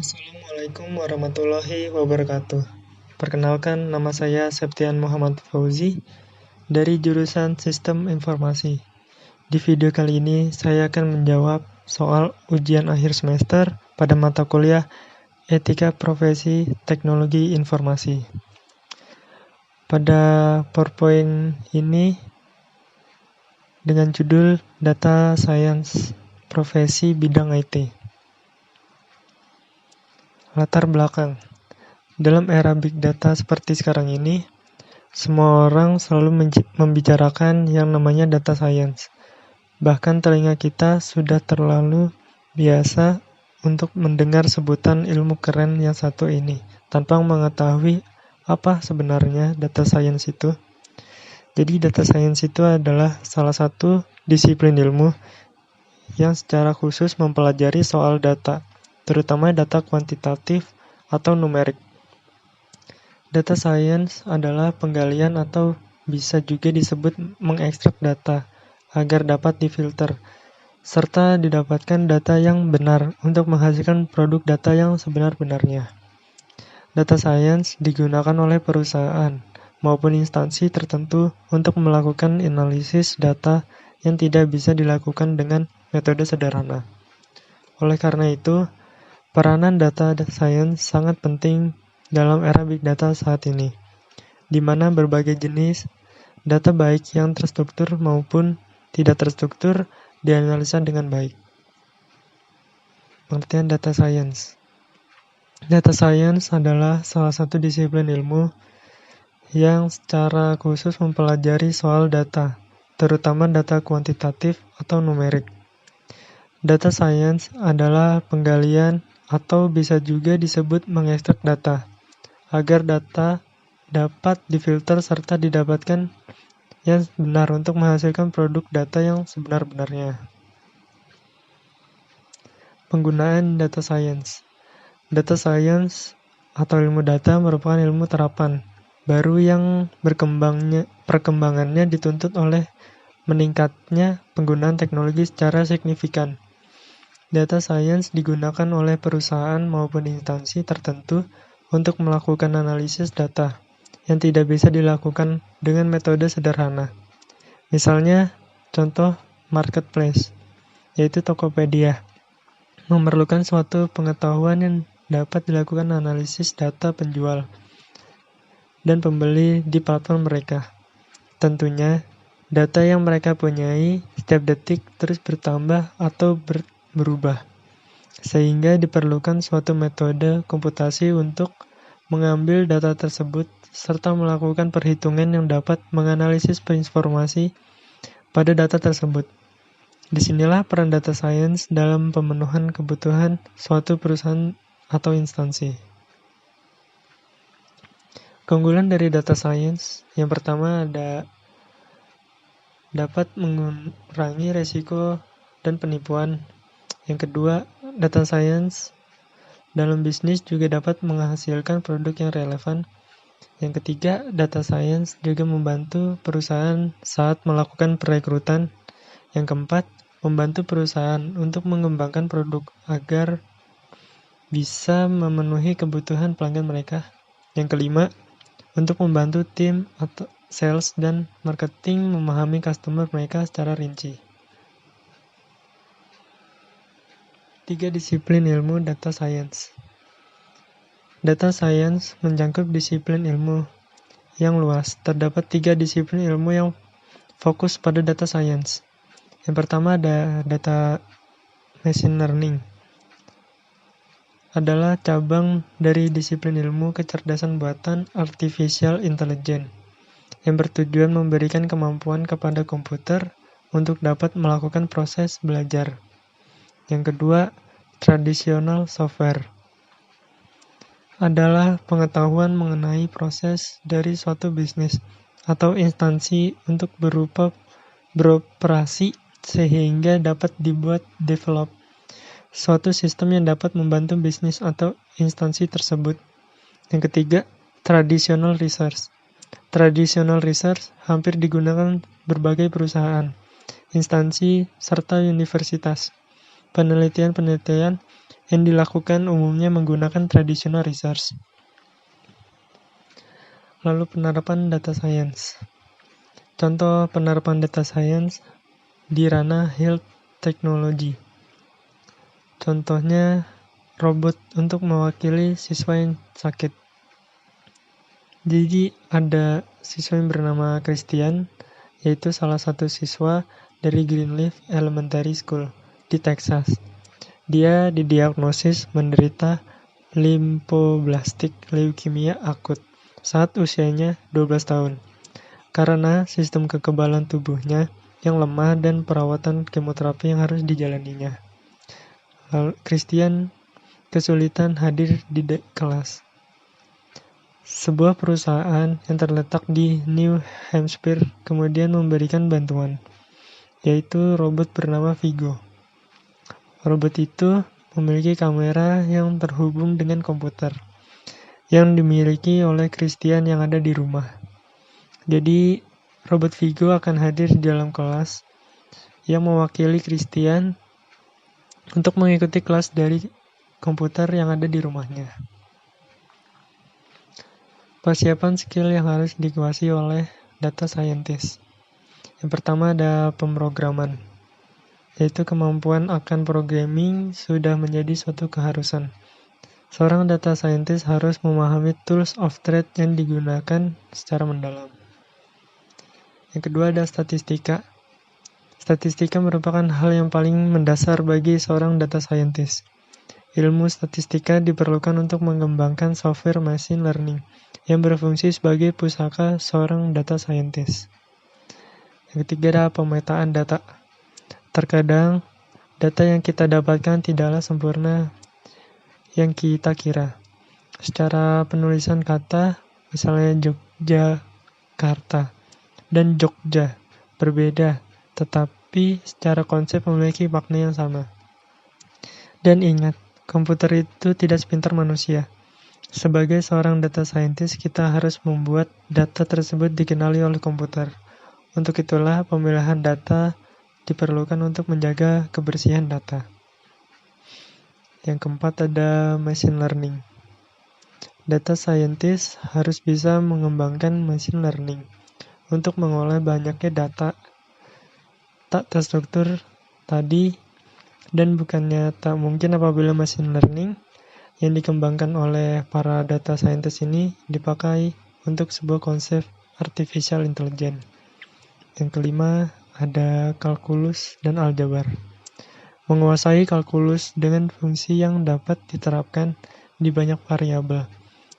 Assalamualaikum warahmatullahi wabarakatuh. Perkenalkan, nama saya Septian Muhammad Fauzi dari jurusan Sistem Informasi. Di video kali ini, saya akan menjawab soal ujian akhir semester pada mata kuliah Etika Profesi Teknologi Informasi. Pada PowerPoint ini dengan judul Data Science Profesi Bidang IT. Latar belakang. Dalam era big data seperti sekarang ini, semua orang selalu membicarakan yang namanya data science. Bahkan telinga kita sudah terlalu biasa untuk mendengar sebutan ilmu keren yang satu ini, tanpa mengetahui apa sebenarnya data science itu. Jadi data science itu adalah salah satu disiplin ilmu yang secara khusus mempelajari soal data, terutama data kuantitatif atau numerik. Data science adalah penggalian atau bisa juga disebut mengekstrak data agar dapat difilter, serta didapatkan data yang benar untuk menghasilkan produk data yang sebenar-benarnya. Data science digunakan oleh perusahaan maupun instansi tertentu untuk melakukan analisis data yang tidak bisa dilakukan dengan metode sederhana. Oleh karena itu, peranan data science sangat penting dalam era big data saat ini, di mana berbagai jenis data baik yang terstruktur maupun tidak terstruktur dianalisa dengan baik. Pengertian data science. Data science adalah salah satu disiplin ilmu yang secara khusus mempelajari soal data, terutama data kuantitatif atau numerik. Data science adalah penggalian atau bisa juga disebut mengekstrak data, agar data dapat difilter serta didapatkan yang benar untuk menghasilkan produk data yang sebenar-benarnya. Penggunaan data science. Data science atau ilmu data merupakan ilmu terapan baru yang perkembangannya dituntut oleh meningkatnya penggunaan teknologi secara signifikan. Data science digunakan oleh perusahaan maupun instansi tertentu untuk melakukan analisis data yang tidak bisa dilakukan dengan metode sederhana. Misalnya, contoh marketplace, yaitu Tokopedia, memerlukan suatu pengetahuan yang dapat dilakukan analisis data penjual dan pembeli di platform mereka. Tentunya, data yang mereka punyai setiap detik terus bertambah atau berubah, sehingga diperlukan suatu metode komputasi untuk mengambil data tersebut serta melakukan perhitungan yang dapat menganalisis informasi pada data tersebut. Disinilah peran data science dalam pemenuhan kebutuhan suatu perusahaan atau instansi. Keunggulan dari data science, yang pertama dapat mengurangi resiko dan penipuan. Yang kedua, data science dalam bisnis juga dapat menghasilkan produk yang relevan. Yang ketiga, data science juga membantu perusahaan saat melakukan perekrutan. Yang keempat, membantu perusahaan untuk mengembangkan produk agar bisa memenuhi kebutuhan pelanggan mereka. Yang kelima, untuk membantu tim atau sales dan marketing memahami customer mereka secara rinci. 3 disiplin ilmu data science. Data science mencakup disiplin ilmu yang luas. Terdapat 3 disiplin ilmu yang fokus pada data science. Yang pertama ada data machine learning. Adalah cabang dari disiplin ilmu kecerdasan buatan artificial intelligence yang bertujuan memberikan kemampuan kepada komputer untuk dapat melakukan proses belajar. Yang kedua, traditional software adalah pengetahuan mengenai proses dari suatu bisnis atau instansi untuk beroperasi sehingga dapat develop suatu sistem yang dapat membantu bisnis atau instansi tersebut. Yang ketiga, traditional research. Traditional research hampir digunakan berbagai perusahaan, instansi, serta universitas. Penelitian-penelitian yang dilakukan umumnya menggunakan traditional research. Lalu penerapan data science. Contoh penerapan data science di ranah health technology. Contohnya robot untuk mewakili siswa yang sakit. Jadi ada siswa yang bernama Christian, yaitu salah satu siswa dari Greenleaf Elementary School di Texas. Dia didiagnosis menderita lymphoblastic leukemia akut saat usianya 12 tahun. Karena sistem kekebalan tubuhnya yang lemah dan perawatan kemoterapi yang harus dijalaninya. Lalu Christian kesulitan hadir di kelas. Sebuah perusahaan yang terletak di New Hampshire kemudian memberikan bantuan, yaitu robot bernama Vigo. Robot itu memiliki kamera yang terhubung dengan komputer yang dimiliki oleh Christian yang ada di rumah. Jadi, robot Vigo akan hadir di dalam kelas yang mewakili Christian untuk mengikuti kelas dari komputer yang ada di rumahnya. Persiapan skill yang harus dikuasai oleh data scientist. Yang pertama ada pemrograman, yaitu kemampuan akan programming sudah menjadi suatu keharusan. Seorang data scientist harus memahami tools of trade yang digunakan secara mendalam. Yang kedua ada statistika. Statistika merupakan hal yang paling mendasar bagi seorang data scientist. Ilmu statistika diperlukan untuk mengembangkan software machine learning yang berfungsi sebagai pusaka seorang data scientist. Yang ketiga ada pemetaan data. Terkadang data yang kita dapatkan tidaklah sempurna yang kita kira. Secara penulisan kata, misalnya Yogyakarta dan Jogja berbeda, tetapi secara konsep memiliki makna yang sama. Dan ingat, komputer itu tidak sepintar manusia. Sebagai seorang data scientist, kita harus membuat data tersebut dikenali oleh komputer. Untuk itulah pemilihan data diperlukan untuk menjaga kebersihan data. Yang keempat ada machine learning. Data scientist harus bisa mengembangkan machine learning untuk mengolah banyaknya data tak terstruktur tadi, dan bukannya tak mungkin apabila machine learning yang dikembangkan oleh para data scientist ini dipakai untuk sebuah konsep artificial intelligence. Yang kelima ada kalkulus dan aljabar. Menguasai kalkulus dengan fungsi yang dapat diterapkan di banyak variabel,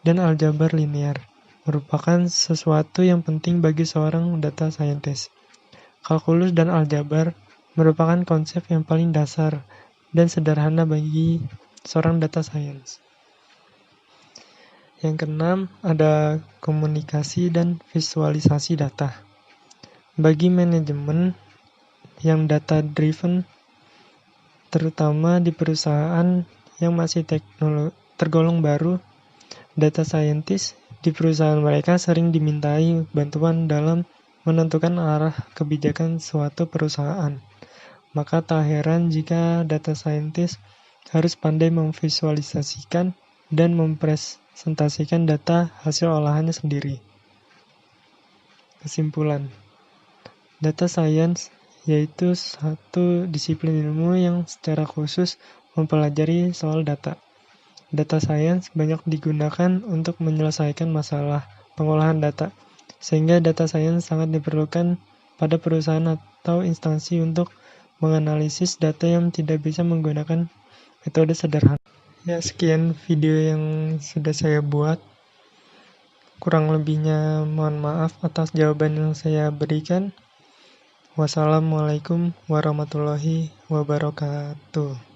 dan aljabar linear merupakan sesuatu yang penting bagi seorang data scientist. Kalkulus dan aljabar merupakan konsep yang paling dasar dan sederhana bagi seorang data science. Yang keenam ada komunikasi dan visualisasi data. Bagi manajemen yang data driven, terutama di perusahaan yang masih tergolong baru, data scientist di perusahaan mereka sering dimintai bantuan dalam menentukan arah kebijakan suatu perusahaan. Maka tak heran jika data scientist harus pandai memvisualisasikan dan mempresentasikan data hasil olahannya sendiri. Kesimpulan, data science yaitu satu disiplin ilmu yang secara khusus mempelajari soal data. Data science banyak digunakan untuk menyelesaikan masalah pengolahan data, sehingga data science sangat diperlukan pada perusahaan atau instansi untuk menganalisis data yang tidak bisa menggunakan metode sederhana. Ya, sekian video yang sudah saya buat. Kurang lebihnya mohon maaf atas jawaban yang saya berikan. Wassalamualaikum warahmatullahi wabarakatuh.